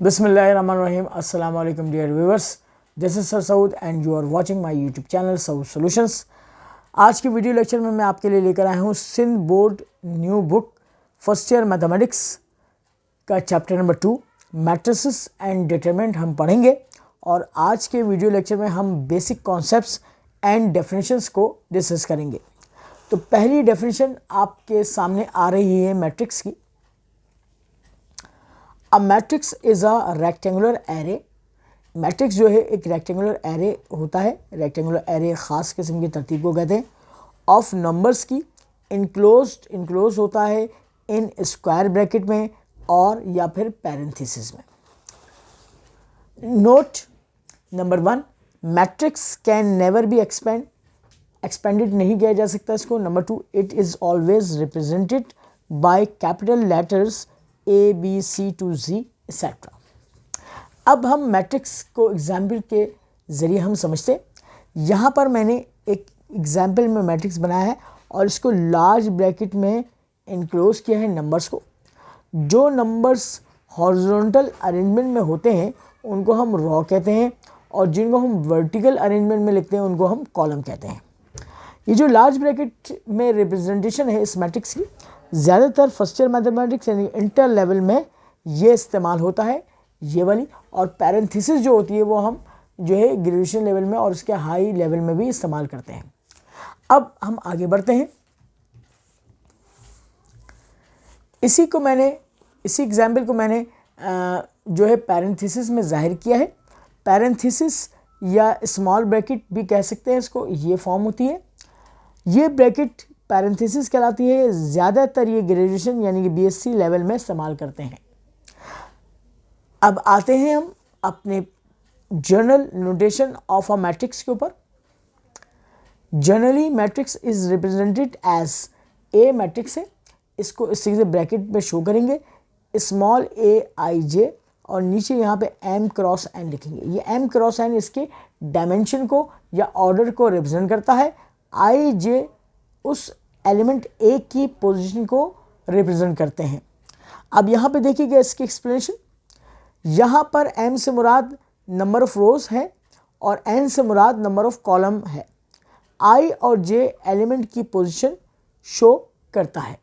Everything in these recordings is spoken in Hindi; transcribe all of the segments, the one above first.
Bismillahirrahmanirrahim. Assalamu alaikum dear viewers. This is Sir Saud and you are watching my YouTube channel Saud Solutions. आज की वीडियो लेक्चर में मैं आपके लिए लेकर आया हूँ Sindh board new book first year mathematics का chapter number 2 matrices and determinant हम पढ़ेंगे। और आज के वीडियो लेक्चर में हम बेसिक कॉन्सेप्ट्स एंड डेफिनेशंस को डिस्कस करेंगे। तो पहली डेफिनेशन आपके सामने आ रही है मैट्रिक्स की। A matrix is a rectangular array. Matrix जो है एक रेक्टेंगुलर एरे होता है। रेक्टेंगुलर एरे ख़ास किस्म की तरतीब को कहते हैं ऑफ नंबर्स की। इनक्लोज होता है इन स्क्वायर ब्रैकेट में और या फिर पैरेंथेसिस में। Note number 1, matrix can never be expanded नहीं किया जा सकता इसको। Number 2, it is always represented by capital letters A, B, C to Z etcetera. अब हम मैट्रिक्स को एग्जाम्पल के ज़रिए हम समझते। यहाँ पर मैंने एक एग्जाम्पल में मैट्रिक्स बनाया है और इसको लार्ज ब्रैकेट में इनक्लोज किया है नंबर्स को। जो नंबर्स हॉरिजॉन्टल अरेंजमेंट में होते हैं उनको हम रो कहते हैं और जिनको हम वर्टिकल अरेंजमेंट में लिखते हैं उनको हम कॉलम कहते हैं। ये जो लार्ज ब्रैकेट में रिप्रेजेंटेशन है इस मैट्रिक्स की, ज़्यादातर फर्स्ट ईयर मैथमेटिक्स यानी इंटर लेवल में ये इस्तेमाल होता है ये वाली। और पैरेंथेसिस जो होती है वो हम जो है ग्रेजुएशन लेवल में और उसके हाई लेवल में भी इस्तेमाल करते हैं। अब हम आगे बढ़ते हैं। इसी एग्जाम्पल को मैंने जो है पैरेंथेसिस में ज़ाहिर किया है। पैरेंथेसिस या स्मॉल ब्रैकेट भी कह सकते हैं इसको। ये फॉर्म होती है, ये ब्रैकेट पैरेंथेसिस कहलाती है। ज़्यादातर ये ग्रेजुएशन यानी कि बीएससी लेवल में इस्तेमाल करते हैं। अब आते हैं हम अपने general notation of a matrix के ऊपर। Generally matrix is represented as a matrix है। इसको इस तरीके से ब्रैकेट में शो करेंगे, स्मॉल a i j और नीचे यहाँ पे m क्रॉस n लिखेंगे। ये m क्रॉस n इसके डायमेंशन को या ऑर्डर को रिप्रेजेंट करता है। i j उस एलिमेंट A की पोजीशन को रिप्रेजेंट करते हैं। अब यहाँ पे देखिएगा इसकी एक्सप्लेनेशन। यहाँ पर m से मुराद नंबर ऑफ रोज है और n से मुराद नंबर ऑफ कॉलम है। I और J एलिमेंट की पोजीशन शो करता है।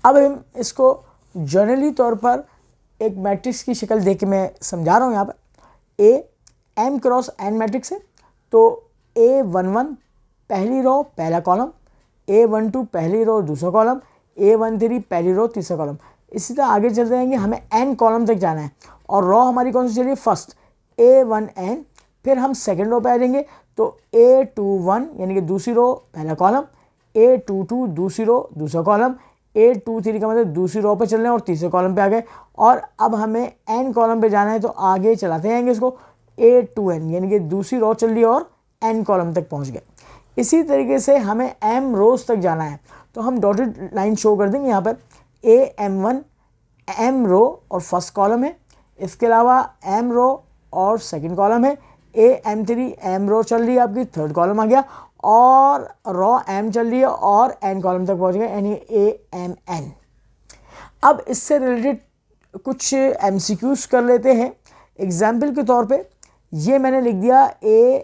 अब हम इसको जनरली तौर पर एक मैट्रिक्स की शक्ल देख के मैं समझा रहा हूँ। यहाँ पर ए m क्रॉस n मैट्रिक्स है तो A11 पहली रो पहला कॉलम, A12 पहली रो दूसरा कॉलम, A13 पहली रो तीसरा कॉलम। इसी तरह आगे चलते जाएंगे, हमें n कॉलम तक जाना है और रो हमारी कौन सी चलिए फर्स्ट A1n। फिर हम सेकेंड रो पे आ जाएंगे तो A21 यानी कि दूसरी रो पहला कॉलम, A22 दूसरी रो दूसरा कॉलम, A23 का मतलब दूसरी रो पे चल रहे हैं और तीसरे कॉलम पे आ गए। और अब हमें n कॉलम पे जाना है तो आगे चलाते जाएंगे इसको A2n यानी कि दूसरी रो चल रही है और n कॉलम तक पहुंच गए। इसी तरीके से हमें m रोज तक जाना है तो हम डॉटेड लाइन शो कर देंगे। यहाँ पर AM1 m रो और फर्स्ट कॉलम है, इसके अलावा m रो और सेकेंड कॉलम है, AM3 m रो चल रही है आपकी थर्ड कॉलम आ गया और रो m चल रही है और n कॉलम तक पहुंच गए यानी AMN। अब इससे रिलेटेड कुछ MCQs कर लेते हैं। एग्जाम्पल के तौर पे ये मैंने लिख दिया A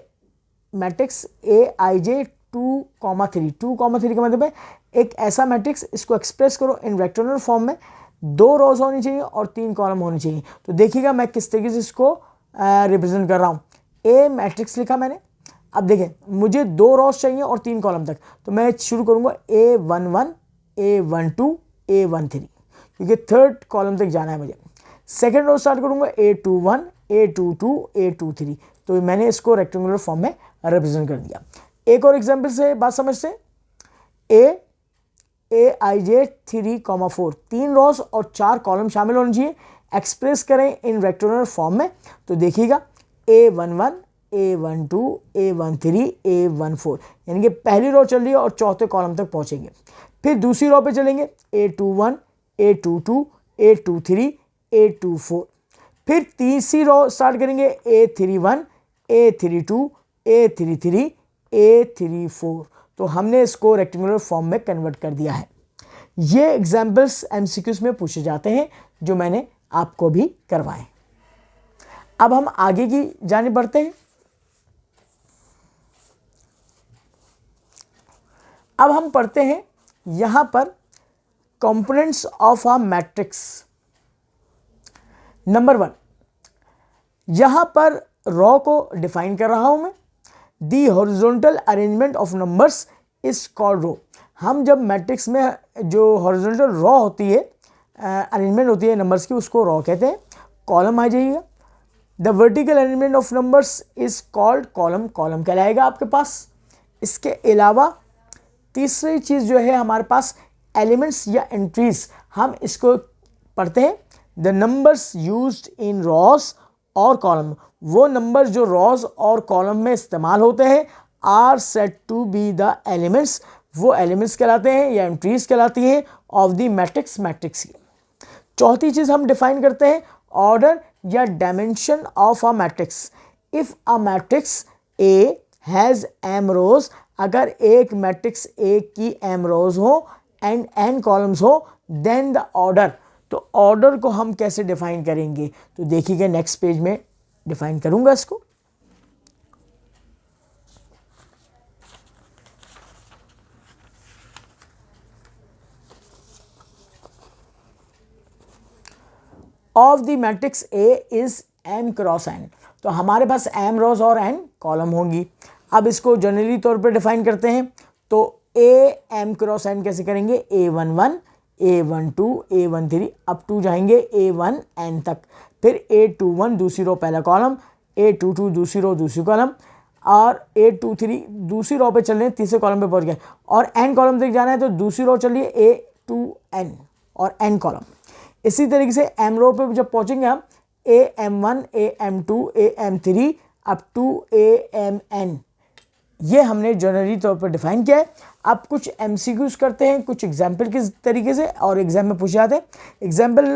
मैट्रिक्स AIJ 2,3। 2,3 का मतलब है एक ऐसा मैट्रिक्स, इसको एक्सप्रेस करो इन रेक्टेंगुलर फॉर्म में। 2 रोज होनी चाहिए और 3 कॉलम होनी चाहिए। तो देखिएगा मैं किस तरीके से इसको रिप्रेजेंट कर रहा हूँ। A मैट्रिक्स लिखा मैंने। अब देखें मुझे 2 रोज चाहिए और 3 कॉलम तक, तो मैं शुरू करूँगा A11 A12 A13 क्योंकि थर्ड कॉलम तक जाना है मुझे। सेकेंड रो स्टार्ट करूँगा A21 A22 A23। तो मैंने इसको रेक्टेंगुलर फॉर्म में रिप्रेजेंट कर दिया। एक और एग्जांपल से बात समझते हैं। AIJ 3,4 3 रोज और 4 कॉलम शामिल होने चाहिए। एक्सप्रेस करें इन रेक्टेंगुलर फॉर्म में तो देखिएगा A11 A12 A13 A14 यानी कि पहली रो चल रही है और चौथे कॉलम तक पहुंचेंगे। फिर दूसरी रो पे चलेंगे A21 A22 A23 A24। फिर तीसरी रो स्टार्ट करेंगे A31 A32, A33, A34। तो हमने इसको रेक्टेंगुलर फॉर्म में कन्वर्ट कर दिया है। ये एग्जाम्पल्स एमसीक्यूज में पूछे जाते हैं जो मैंने आपको भी करवाए। अब हम आगे की जाने बढ़ते हैं। अब हम पढ़ते हैं यहां पर components of a matrix. Number 1, यहां पर रॉ को डिफाइन कर रहा हूं मैं। The horizontal arrangement of numbers is called row. हम जब मैट्रिक्स में जो हॉरिजॉन्टल रॉ होती है, अरेंजमेंट होती है नंबर्स की, उसको रॉ कहते हैं। कॉलम आ जाइएगा। The vertical arrangement of numbers is called column, column कहलाएगा आपके पास। इसके अलावा तीसरी चीज़ जो है हमारे पास एलिमेंट्स या एंट्रीज, हम इसको पढ़ते हैं। The numbers used in rows और कॉलम, वो नंबर जो रॉस और कॉलम में इस्तेमाल होते हैं, are said to be the elements, वो एलिमेंट्स कहलाते हैं या एंट्रीज कहलाती हैं ऑफ द मैट्रिक्स, मैट्रिक्स की। चौथी चीज़ हम डिफाइन करते हैं ऑर्डर या dimension of a matrix. If a matrix A has M rows, अगर एक मैट्रिक्स ए की एम रोज हो एंड एन कॉलम्स हो, देन द ऑर्डर। तो ऑर्डर को हम कैसे डिफाइन करेंगे, तो देखिएगा नेक्स्ट पेज में डिफाइन करूंगा इसको। Of the matrix A is m cross n, तो हमारे पास एम रोज और एन कॉलम होंगी। अब इसको जनरली तौर पर डिफाइन करते हैं, तो ए एम क्रॉस एन कैसे करेंगे, A11, A12, A13 up to जाएंगे A1n तक। फिर A21 दूसरी रो पहला कॉलम, A22 दूसरी रो दूसरी कॉलम, और A23 दूसरी रो पे चल रहे हैं, तीसरे कॉलम पे पहुंच गए, और n कॉलम तक जाना है तो दूसरी रो चल रही है A2n और n कॉलम। इसी तरीके से m रो पे जब पहुंचेंगे हम AM1, AM2, AM3 up to AMn, ये हमने जनरली तौर पर डिफाइन किया है। अब कुछ एमसीक्यूज करते हैं कुछ एग्जाम्पल के तरीके से, और एग्जाम में पूछे जाते हैं। एग्जाम्पल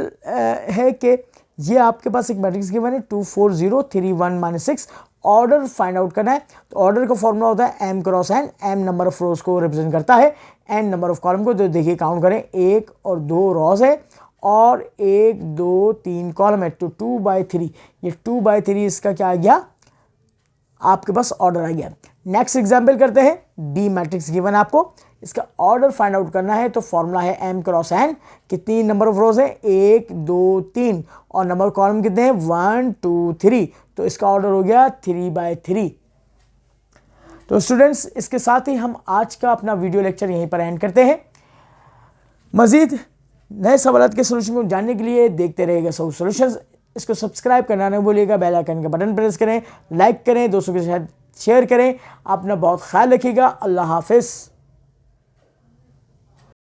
है कि ये आपके पास एक मैट्रिक्स गिवन है 2 4 0 3 1 -6, ऑर्डर फाइंड आउट करना है। तो ऑर्डर का फॉर्मूला होता है m cross n, m number of रोज को रिप्रेजेंट करता है, n नंबर ऑफ कॉलम को। तो देखिए काउंट करें, 1 और 2 रोज है और 1 2 3 कॉलम है, तो 2/3, ये 2/3 इसका क्या आ गया, आपके पास ऑर्डर आ गया। नेक्स्ट एग्जाम्पल करते हैं। बी मैट्रिक्स गिवन आपको, इसका ऑर्डर फाइंड आउट करना है, तो फॉर्मूला है m क्रॉस n। कितनी नंबर ऑफ रोज है, 1 2 3, और नंबर ऑफ कॉलम कितने हैं, 1 2 3, तो इसका ऑर्डर हो गया 3/3। तो स्टूडेंट्स, इसके साथ ही हम आज का अपना वीडियो लेक्चर यहीं पर एंड करते हैं। मजीद नए सवालों के सोल्यूशन को जानने के लिए देखते रहिएगा सब सॉल्यूशंस। इसको सब्सक्राइब करना नहीं भूलिएगा, बेल आइकन का बटन प्रेस करें, लाइक करें, दोस्तों के साथ शेयर करें। अपना बहुत ख्याल रखिएगा। अल्लाह हाफिज़।